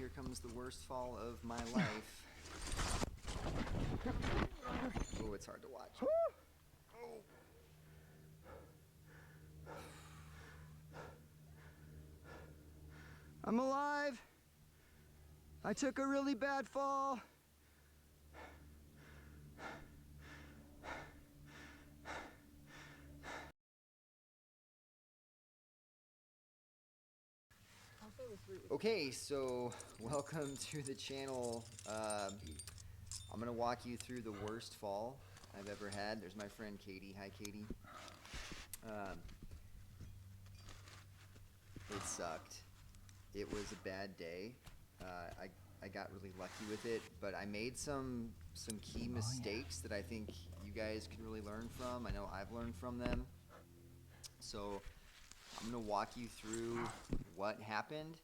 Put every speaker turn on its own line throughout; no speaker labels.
here comes the worst fall of my life. Oh, it's hard to watch. Oh. I'm alive. I took a really bad fall. Okay, so welcome to the channel. I'm gonna walk you through the worst fall I've ever had. There's my friend Katie. Hi, Katie. It sucked. It was a bad day. I got really lucky with it, but I made some key mistakes that I think you guys could really learn from. I know I've learned from them. So I'm gonna walk you through what happened.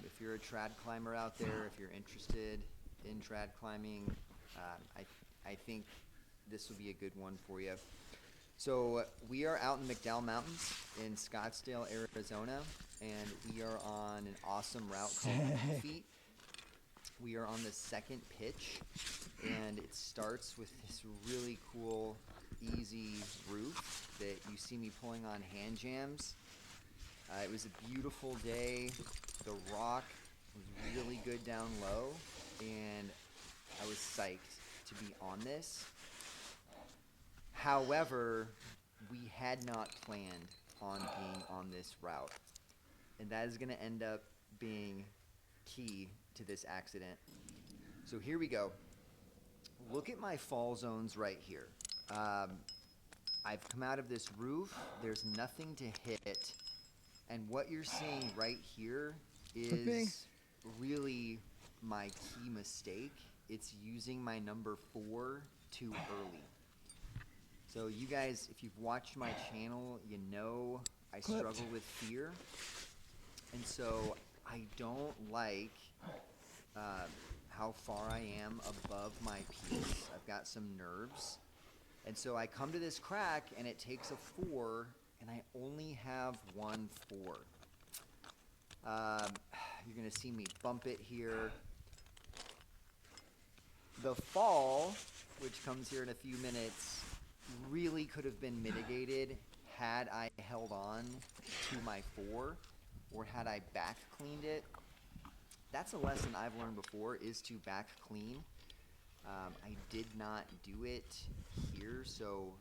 If you're a trad climber out there, if you're interested in trad climbing, I think this will be a good one for you. So we are out in the McDowell Mountains in Scottsdale, Arizona, and we are on an awesome route called Feet. We are on the second pitch, and it starts with this really cool, easy roof that you see me pulling on hand jams. It was a beautiful day. The rock was really good down low, and I was psyched to be on this. However, we had not planned on being on this route, and that is going to end up being key to this accident. So here we go. Look at my fall zones right here. I've come out of this roof. There's nothing to hit. And what you're seeing right here is really my key mistake. It's using my number 4 too early. So you guys, if you've watched my channel, you know I struggle with fear. And so I don't like how far I am above my piece. I've got some nerves. And so I come to this crack and it takes a 4 and I only have 1 4. You're gonna see me bump it here. The fall, which comes here in a few minutes, really could have been mitigated had I held on to my 4 or had I back cleaned it. That's a lesson I've learned before, is to back clean. I did not do it here, so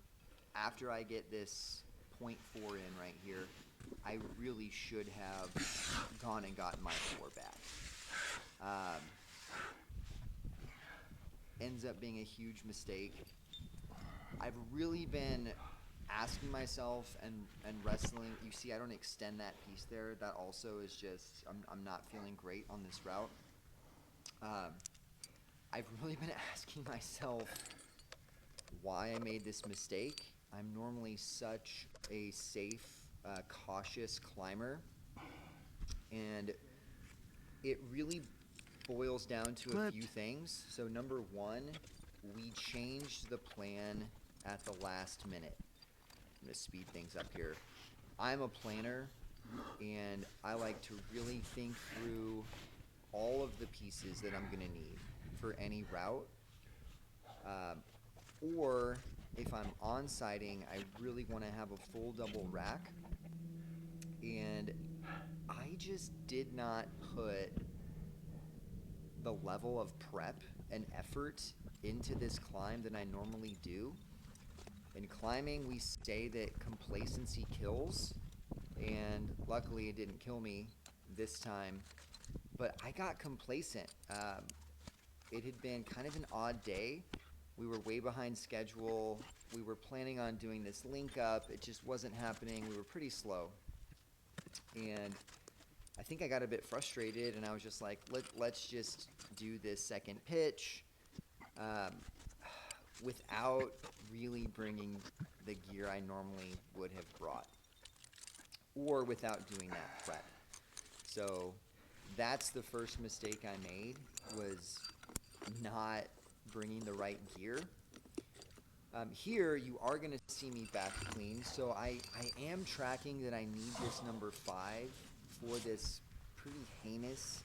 after I get this 0.4 in right here, I really should have gone and gotten my 4 back. Ends up being a huge mistake. I've really been asking myself and wrestling. You see, I don't extend that piece there. That also is just, I'm not feeling great on this route. I've really been asking myself why I made this mistake. I'm normally such a safe, cautious climber, and it really boils down to a few things. So number 1, we changed the plan at the last minute. I'm gonna speed things up here. I'm a planner, and I like to really think through all of the pieces that I'm gonna need for any route. Or if I'm on-sighting, I really want to have a full double rack, and I just did not put the level of prep and effort into this climb that I normally do. In climbing, we say that complacency kills, and luckily it didn't kill me this time, but I got complacent. It had been kind of an odd day. We were way behind schedule. We were planning on doing this link up. It just wasn't happening. We were pretty slow. And I think I got a bit frustrated, and I was just like, let's just do this second pitch without really bringing the gear I normally would have brought, or without doing that prep. So that's the first mistake I made, was not bringing the right gear. Here you are going to see me back clean, so I am tracking that I need this number 5 for this pretty heinous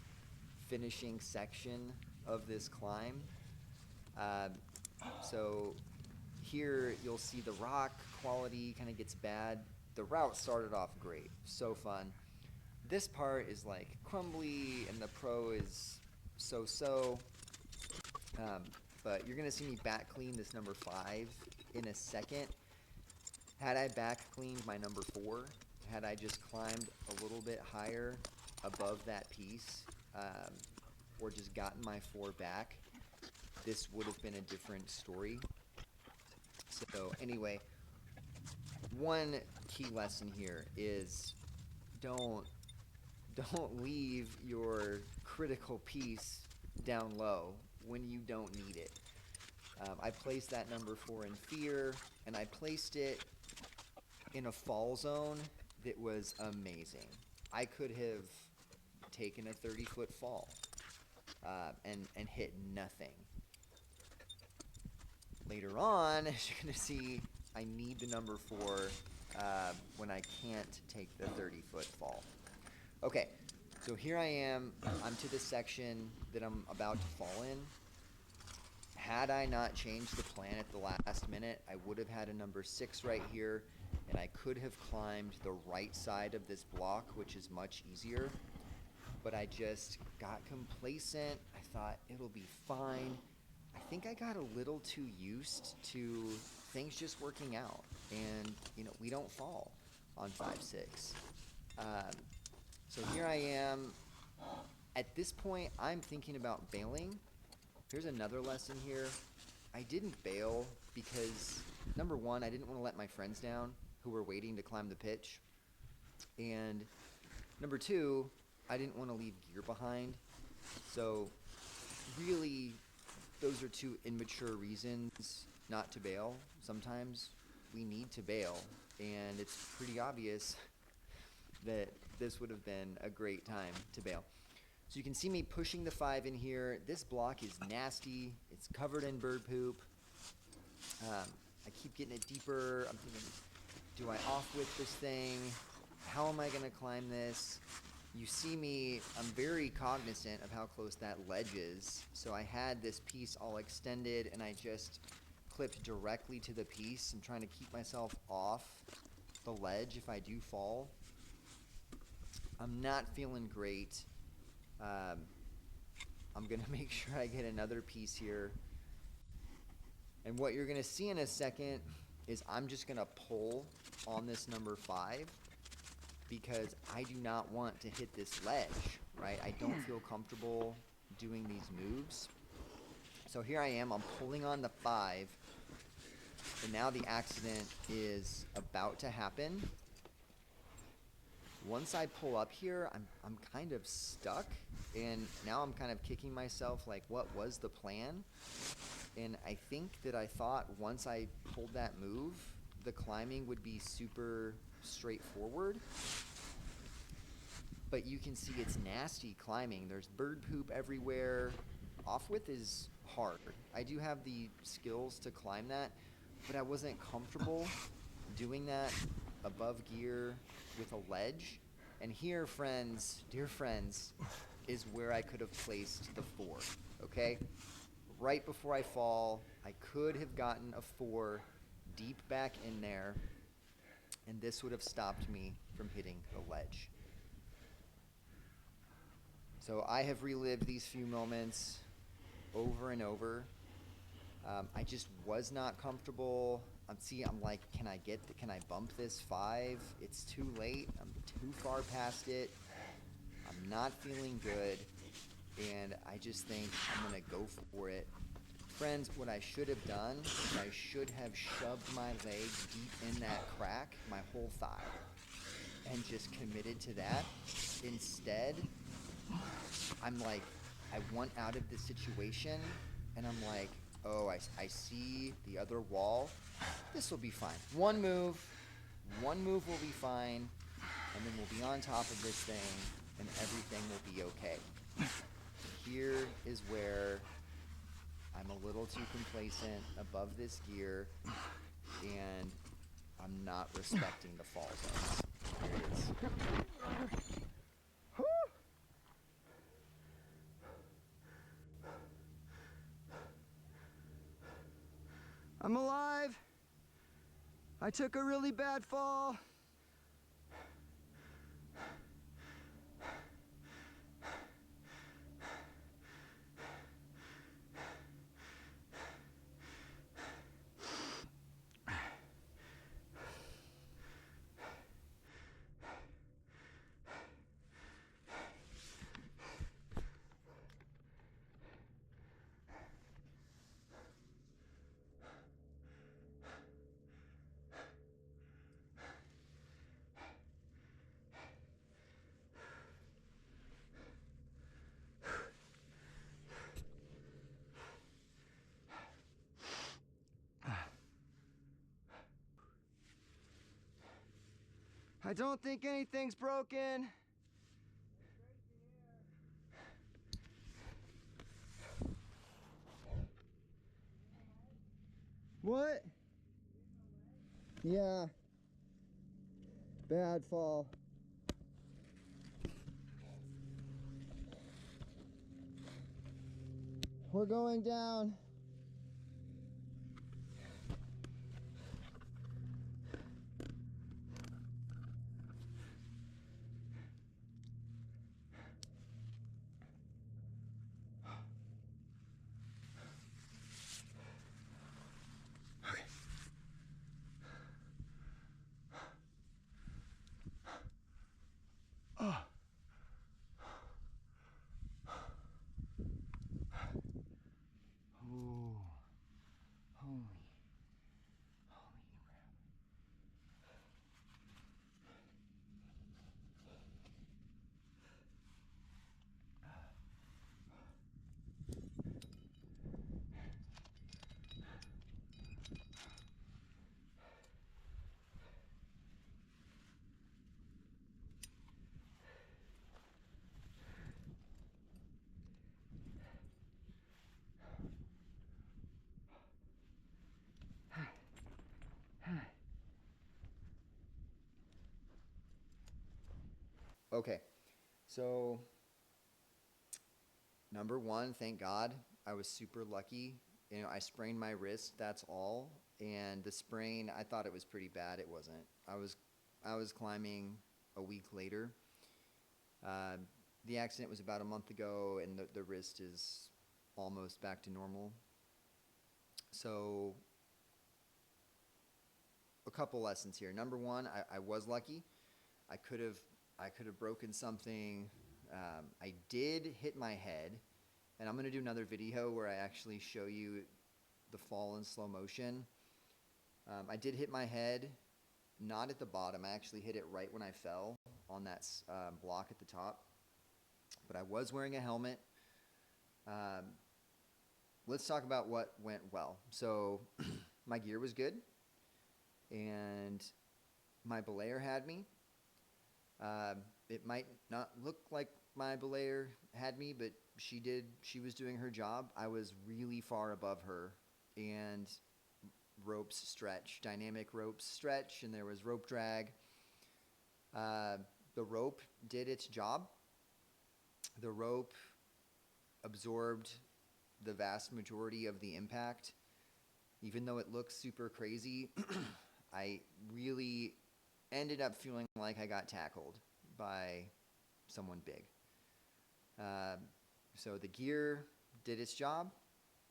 finishing section of this climb. So here you'll see the rock quality kind of gets bad. The route started off great, so fun. This part is like crumbly and the pro is so-so. But you're gonna see me back clean this number 5 in a second. Had I back cleaned my number 4, had I just climbed a little bit higher above that piece, or just gotten my 4 back, this would have been a different story. So anyway, one key lesson here is don't leave your critical piece down low when you don't need it. I placed that number 4 in fear, and I placed it in a fall zone that was amazing. I could have taken a 30-foot fall and hit nothing. Later on, as you're going to see, I need the number 4 when I can't take the 30-foot fall. Okay, so here I am. I'm to the section that I'm about to fall in. Had I not changed the plan at the last minute, I would have had a number 6 right here, and I could have climbed the right side of this block, which is much easier. But I just got complacent. I thought it'll be fine. I think I got a little too used to things just working out, and we don't fall on 5-6. So here I am. At this point, I'm thinking about bailing. Here's another lesson here. I didn't bail because, number 1, I didn't want to let my friends down who were waiting to climb the pitch. And number 2, I didn't want to leave gear behind. So really, those are 2 immature reasons not to bail. Sometimes we need to bail, and it's pretty obvious that this would have been a great time to bail. So you can see me pushing the 5 in here. This block is nasty. It's covered in bird poop. I keep getting it deeper. I'm thinking, do I off-whip this thing? How am I going to climb this? You see me, I'm very cognizant of how close that ledge is. So I had this piece all extended, and I just clipped directly to the piece. I'm trying to keep myself off the ledge if I do fall. I'm not feeling great. I'm going to make sure I get another piece here. And what you're going to see in a second is I'm just going to pull on this number 5 because I do not want to hit this ledge, right? I don't feel comfortable doing these moves. So here I am, I'm pulling on the 5, and now the accident is about to happen. Once I pull up here, I'm kind of stuck, and now I'm kind of kicking myself like, what was the plan? And I think that I thought once I pulled that move, the climbing would be super straightforward. But you can see it's nasty climbing. There's bird poop everywhere. Off-width is hard. I do have the skills to climb that, but I wasn't comfortable doing that above gear with a ledge. And here, friends, dear friends, is where I could have placed the 4, okay? Right before I fall, I could have gotten a 4 deep back in there, and this would have stopped me from hitting the ledge. So I have relived these few moments over and over. I just was not comfortable. I'm like, can I bump this 5? It's too late. I'm too far past it. I'm not feeling good, and I just think I'm gonna go for it. Friends, what I should have done is I should have shoved my leg deep in that crack, my whole thigh, and just committed to that. Instead, I'm like, I want out of this situation, and I'm like, oh, I see the other wall. This will be fine. One move will be fine, and then we'll be on top of this thing, and everything will be okay. Here is where I'm a little too complacent above this gear, and I'm not respecting the fall zones. Here it is. I'm alive. I took a really bad fall. I don't think anything's broken. What? Yeah. Bad fall. We're going down. Okay. Oh. Oh. Holy crap. Okay, so number one, thank God, I was super lucky. You know, I sprained my wrist, that's all. And the sprain, I thought it was pretty bad. It wasn't. I was climbing a week later. Uh, the accident was about a month ago, and the wrist is almost back to normal. So, a couple lessons here. Number one, I was lucky. I could have broken something. I did hit my head, and I'm gonna do another video where I actually show you the fall in slow motion. I did hit my head, not at the bottom. I actually hit it right when I fell on that block at the top. But I was wearing a helmet. Um, let's talk about what went well. So my gear was good, and my belayer had me. It might not look like my belayer had me, but she did. She was doing her job. I was really far above her, and ropes stretch, dynamic ropes stretch, and there was rope drag. The rope did its job. The rope absorbed the vast majority of the impact. Even though it looks super crazy, I really ended up feeling like I got tackled by someone big. So the gear did its job.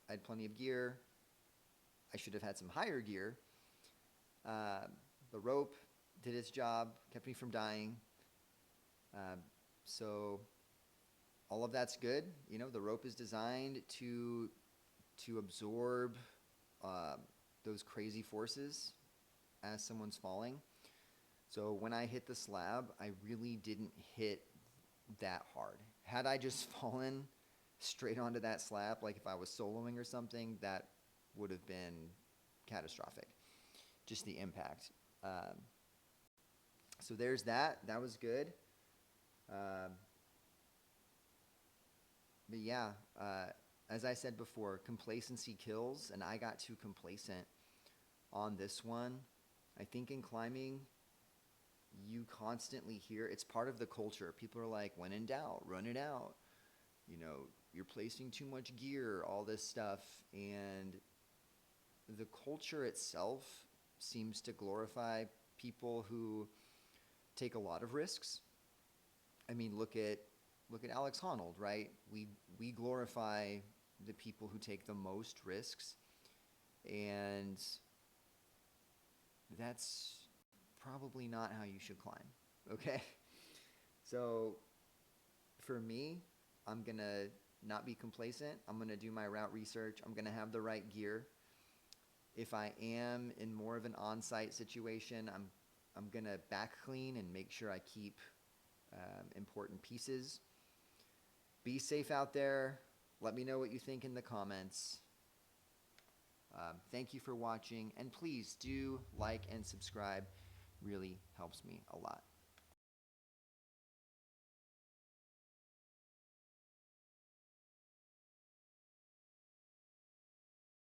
I had plenty of gear. I should have had some higher gear. The rope did its job, kept me from dying. So all of that's good. You know, the rope is designed to absorb those crazy forces as someone's falling. So when I hit the slab, I really didn't hit that hard. Had I just fallen straight onto that slab, like if I was soloing or something, that would have been catastrophic. Just the impact. So there's that. That was good. But yeah, as I said before, complacency kills, and I got too complacent on this one. I think in climbing, you constantly hear, it's part of the culture. People are like, when in doubt, run it out. You know, you're placing too much gear, all this stuff. And the culture itself seems to glorify people who take a lot of risks. I mean, look at Alex Honnold, right? We glorify the people who take the most risks, and that's probably not how you should climb. Okay? So for me, I'm going to not be complacent. I'm going to do my route research. I'm going to have the right gear. If I am in more of an on-site situation, I'm going to back clean and make sure I keep important pieces. Be safe out there. Let me know what you think in the comments. Thank you for watching, and please do like and subscribe. Really helps me a lot.